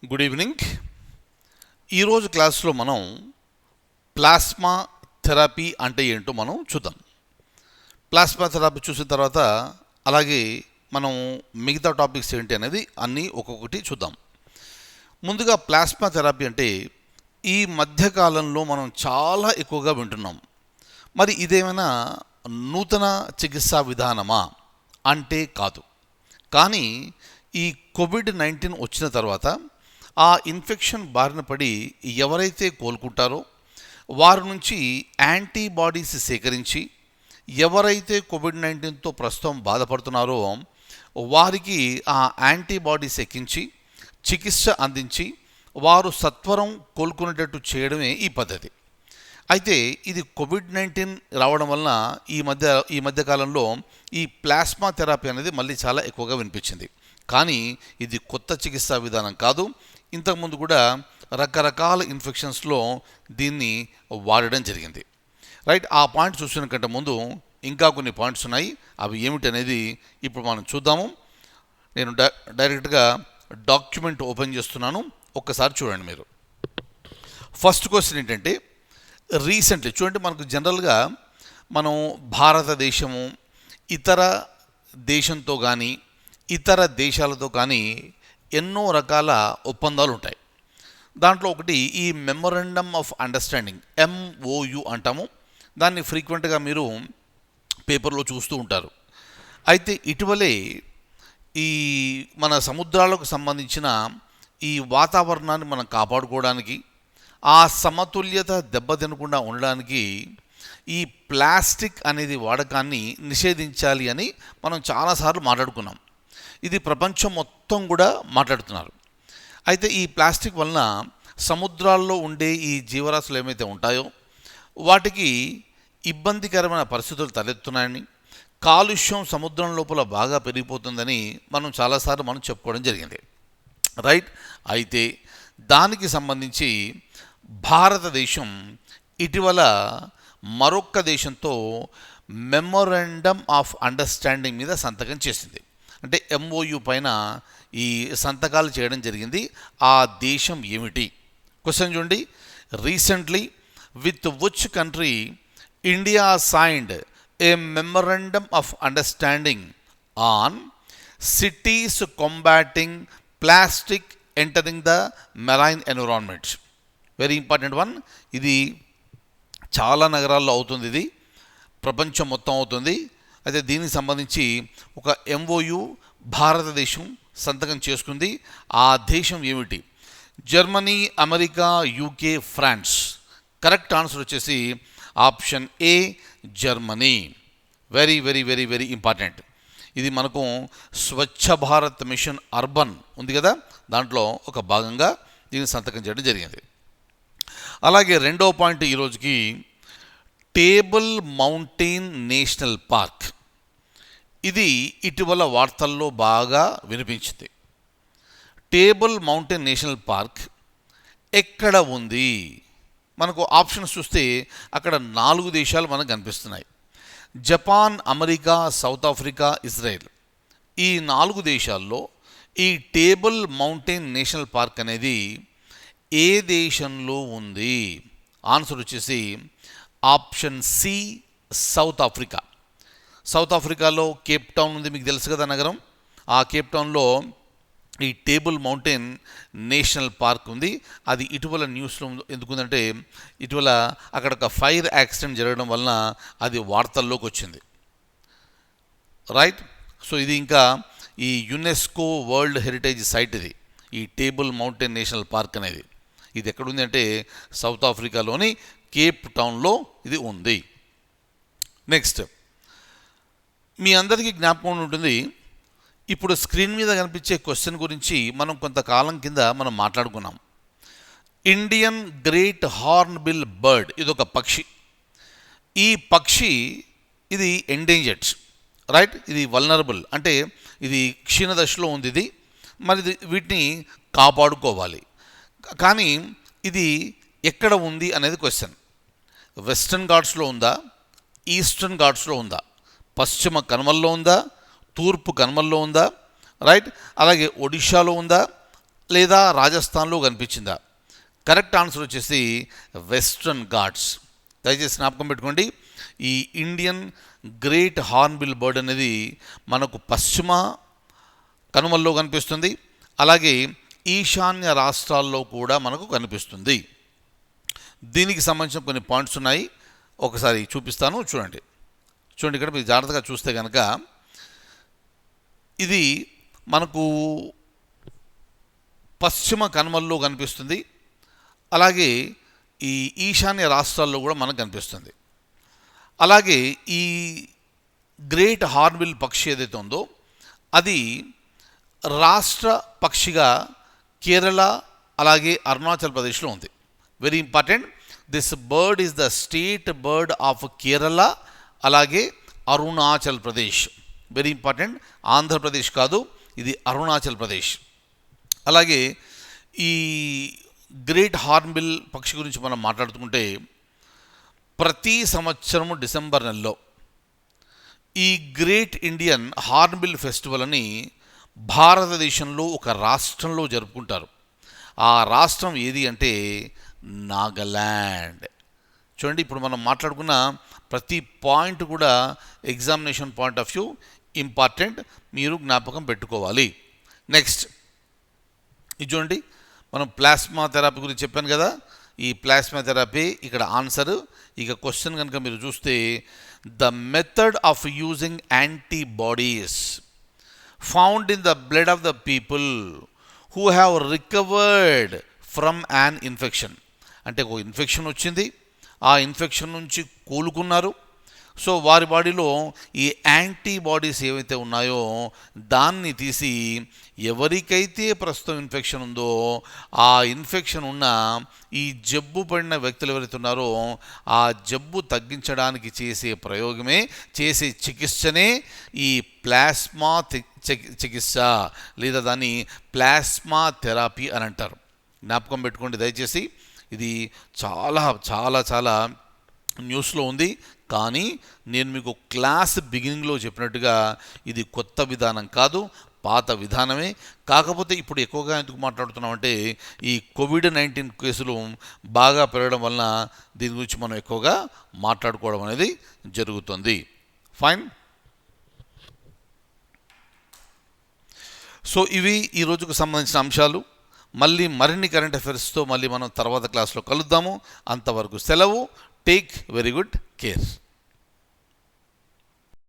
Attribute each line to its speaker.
Speaker 1: Good evening. ఈరోజు క్లాస్లో మనం ప్లాస్మా థెరపీ అంటే ఏంటో మనం చూద్దాం. ప్లాస్మా థెరపీ చూసిన తర్వాత అలాగే మనం మిగతా టాపిక్స్ ఏంటి అనేది అన్నీ ఒక్కొక్కటి చూద్దాం. ముందుగా ప్లాస్మా థెరపీ అంటే ఈ మధ్యకాలంలో మనం చాలా ఎక్కువగా వింటున్నాం. మరి ఇదేమైనా నూతన చికిత్సా విధానమా అంటే కాదు. కానీ ఈ కోవిడ్-19 వచ్చిన తర్వాత ఆ ఇన్ఫెక్షన్ బారిన పడి ఎవరైతే కోలుకుంటారో వారి నుంచి యాంటీబాడీస్ సేకరించి ఎవరైతే కోవిడ్-19తో ప్రస్తుతం బాధపడుతున్నారో వారికి ఆ యాంటీబాడీస్ ఎక్కించి చికిత్స అందించి వారు సత్వరం కోలుకునేటట్టు చేయడమే ఈ పద్ధతి. అయితే ఇది కోవిడ్-19 రావడం వలన ఈ మధ్య కాలంలో ఈ ప్లాస్మా థెరపీ అనేది మళ్ళీ చాలా ఎక్కువగా వినిపించింది. కానీ ఇది కొత్త చికిత్సా విధానం కాదు. ఇంతకుముందు కూడా రకరకాల ఇన్ఫెక్షన్స్లో దీన్ని వాడడం జరిగింది. రైట్, ఆ పాయింట్ చూసిన కంటే ముందు ఇంకా కొన్ని పాయింట్స్ ఉన్నాయి. అవి ఏమిటనేది ఇప్పుడు మనం చూద్దాము. నేను డైరెక్ట్గా డాక్యుమెంట్ ఓపెన్ చేస్తున్నాను, ఒక్కసారి చూడండి మీరు. ఫస్ట్ క్వశ్చన్ ఏంటంటే, రీసెంట్లీ చూడండి, మనకు జనరల్గా మనం భారతదేశము ఇతర దేశంతో కానీ ఇతర దేశాలతో కానీ ఎన్నో రకాల ఒప్పందాలు ఉంటాయి. దాంట్లో ఒకటి ఈ మెమొరాండమ్ ఆఫ్ అండర్స్టాండింగ్, MOU అంటాము. దాన్ని ఫ్రీక్వెంట్గా మీరు పేపర్లో చూస్తూ ఉంటారు. అయితే ఇటీవలే ఈ మన సముద్రాలకు సంబంధించిన ఈ వాతావరణాన్ని మనం కాపాడుకోవడానికి, ఆ సమతుల్యత దెబ్బతినకుండా ఉండడానికి ఈ ప్లాస్టిక్ అనేది వాడకాన్ని నిషేధించాలి అని మనం చాలాసార్లు మాట్లాడుకున్నాం. ఇది ప్రపంచం మొత్తం కూడా మాట్లాడుతున్నారు. అయితే ఈ ప్లాస్టిక్ వలన సముద్రాల్లో ఉండే ఈ జీవరాశులు ఏమైతే ఉంటాయో వాటికి ఇబ్బందికరమైన పరిస్థితులు తలెత్తున్నాయని, కాలుష్యం సముద్రం లోపల బాగా పెరిగిపోతుందని మనం చాలాసార్లు చెప్పుకోవడం జరిగింది. రైట్, అయితే దానికి సంబంధించి భారతదేశం ఇటీవల మరొక్క దేశంతో మెమొరాండమ్ ఆఫ్ అండర్స్టాండింగ్ మీద సంతకం చేసింది. అంటే MOU పైన ఈ సంతకాలు చేయడం జరిగింది. ఆ దేశం ఏమిటి? క్వశ్చన్ చూడండి. Recently with which country India signed a memorandum of understanding on cities combating plastic entering the marine environment. Very important one. ఇది చాలా నగరాల్లో అవుతుంది, ఇది ప్రపంచం మొత్తం అవుతుంది. అయితే దీనికి సంబంధించి ఒక MOU భారతదేశం సంతకం చేసుకుంది. ఆ దేశం ఏమిటి? Germany, America, UK, France. Correct answer వచ్చేసి option A, Germany. Very very very very important. ఇది మనకు స్వచ్ఛ భారత్ మిషన్ అర్బన్ ఉంది కదా, దాంట్లో ఒక భాగంగా దీన్ని సంతకం చేయడం జరిగింది. అలాగే రెండవ పాయింట్ ఈరోజుకి టేబుల్ మౌంటైన్ నేషనల్ పార్క్. ఇది ఇటీవల వార్తల్లో బాగా వినిపించింది. టేబుల్ మౌంటైన్ నేషనల్ పార్క్ ఎక్కడ ఉంది? మనకు ఆప్షన్స్ చూస్తే అక్కడ 4 దేశాలు మనకు కనిపిస్తున్నాయి. Japan, America, south Africa, Israel. ఈ 4 దేశాల్లో ఈ టేబుల్ మౌంటైన్ నేషనల్ పార్క్ అనేది ఏ దేశంలో ఉంది? ఆన్సర్ వచ్చేసి option C, South Africa. South ఆఫ్రికాలో కేప్ టౌన్ ఉంది, మీకు తెలుసు కదా నగరం. ఆ కేప్ టౌన్లో ఈ టేబుల్ మౌంటైన్ నేషనల్ పార్క్ ఉంది. అది ఇటీవల న్యూస్లో ఎందుకుందంటే ఇటీవల అక్కడ ఒక ఫైర్ యాక్సిడెంట్ జరగడం వలన అది వార్తల్లోకి వచ్చింది. రైట్, సో ఇది ఇంకా ఈ యునెస్కో వరల్డ్ హెరిటేజ్ సైట్ ఇది, ఈ టేబుల్ మౌంటైన్ నేషనల్ పార్క్ అనేది. ఇది ఎక్కడుంది అంటే సౌత్ ఆఫ్రికాలోని కేప్ టౌన్లో ఇది ఉంది. నెక్స్ట్, మీ అందరికీ జ్ఞాపకం ఉంటుంది, ఇప్పుడు స్క్రీన్ మీద కనిపించే క్వశ్చన్ గురించి మనం కొంతకాలం కింద మనం మాట్లాడుకున్నాం. ఇండియన్ గ్రేట్ హార్న్బిల్ బర్డ్, ఇదొక పక్షి. ఈ పక్షి ఇది ఎండేంజర్డ్. రైట్, ఇది వల్నరబుల్, అంటే ఇది క్షీణ దశలో ఉంది. ఇది మరి వీటిని కాపాడుకోవాలి. కానీ ఇది ఎక్కడ ఉంది అనేది క్వశ్చన్. వెస్టర్న్ ఘాట్స్లో ఉందా, ఈస్టర్న్ ఘాట్స్లో ఉందా, పశ్చిమ కనుమల్లో ఉందా, తూర్పు కనుమల్లో ఉందా, రైట్, అలాగే ఒడిషాలో ఉందా, లేదా రాజస్థాన్లో కనిపించిందా? కరెక్ట్ ఆన్సర్ వచ్చేసి వెస్ట్రన్ ఘాట్స్. దయచేసి జ్ఞాపకం పెట్టుకోండి, ఈ ఇండియన్ గ్రేట్ హార్న్బిల్ బర్డ్ అనేది మనకు పశ్చిమ కనుమల్లో కనిపిస్తుంది, అలాగే ఈశాన్య రాష్ట్రాల్లో కూడా మనకు కనిపిస్తుంది. దీనికి సంబంధించిన కొన్ని పాయింట్స్ ఉన్నాయి, ఒకసారి చూపిస్తాను, చూడండి. ఇక్కడ మీరు జాగ్రత్తగా చూస్తే కనుక ఇది మనకు పశ్చిమ కనుమల్లో కనిపిస్తుంది, అలాగే ఈ ఈశాన్య రాష్ట్రాల్లో కూడా మనకు కనిపిస్తుంది. అలాగే ఈ గ్రేట్ హార్న్బిల్ పక్షి ఏదైతే ఉందో అది రాష్ట్ర పక్షిగా కేరళ అలాగే అరుణాచల్ ప్రదేశ్లో ఉంది. Very important, this bird is the state bird of Kerala అలాగే అరుణాచల్ ప్రదేశ్. వెరీ ఇంపార్టెంట్, ఆంధ్రప్రదేశ్ కాదు, ఇది అరుణాచల్ ప్రదేశ్. అలాగే ఈ గ్రేట్ హార్న్బిల్ పక్షి గురించి మనం మాట్లాడుతుంటే ప్రతి సంవత్సరము డిసెంబర్ నెలలో ఈ గ్రేట్ ఇండియన్ హార్న్బిల్ ఫెస్టివల్ అని భారతదేశంలో ఒక రాష్ట్రంలో జరుపుకుంటారు. ఆ రాష్ట్రం ఏది అంటే నాగాల్యాండ్. చూడండి, ఇప్పుడు మనం మాట్లాడుకున్న ప్రతి పాయింట్ కూడా examination point of view important, మీరు జ్ఞాపకం పెట్టుకోవాలి. నెక్స్ట్ ఇది చూడండి, మనం ప్లాస్మా థెరపీ గురించి చెప్పాను కదా, ఈ ప్లాస్మా థెరపీ ఇక్కడ ఆన్సర్. ఇక క్వశ్చన్ కనుక మీరు చూస్తే, the method of using antibodies found in the blood of the people who have recovered from an infection. అంటే ఒక ఇన్ఫెక్షన్ వచ్చింది, ఆ ఇన్ఫెక్షన్ నుంచి కోలుకున్నారు. సో వారి బాడీలో ఈ యాంటీబాడీస్ ఏవైతే ఉన్నాయో దాన్ని తీసి ఎవరికైతే ప్రస్తుతం ఇన్ఫెక్షన్ ఉందో ఆ ఇన్ఫెక్షన్ ఉన్న ఈ జబ్బు పడిన వ్యక్తులు ఎవరైతే ఉన్నారో ఆ జబ్బు తగ్గించడానికి చేసే చికిత్సనే ఈ ప్లాస్మా చికిత్స లేదా దాన్ని ప్లాస్మా థెరపీ అని అంటారు. జ్ఞాపకం పెట్టుకోండి దయచేసి, ఇది చాలా చాలా చాలా న్యూస్లో ఉంది, కానీ నేను మీకు క్లాస్ బిగినింగ్లో చెప్పినట్టుగా ఇది కొత్త విధానం కాదు, పాత విధానమే. కాకపోతే ఇప్పుడు ఎక్కువగా ఎందుకు మాట్లాడుతున్నామంటే ఈ కోవిడ్-19 కేసులు బాగా పెరగడం వలన దీని గురించి మనం ఎక్కువగా మాట్లాడుకోవడం అనేది జరుగుతుంది. ఫైన్. సో ఇవి ఈ రోజుకు సంబంధించిన అంశాలు. మళ్ళీ మరిన్ని కరెంట్ అఫైర్స్తో మళ్ళీ మనం తర్వాత క్లాస్లో కలుద్దాము. అంతవరకు సెలవు. Take very good care.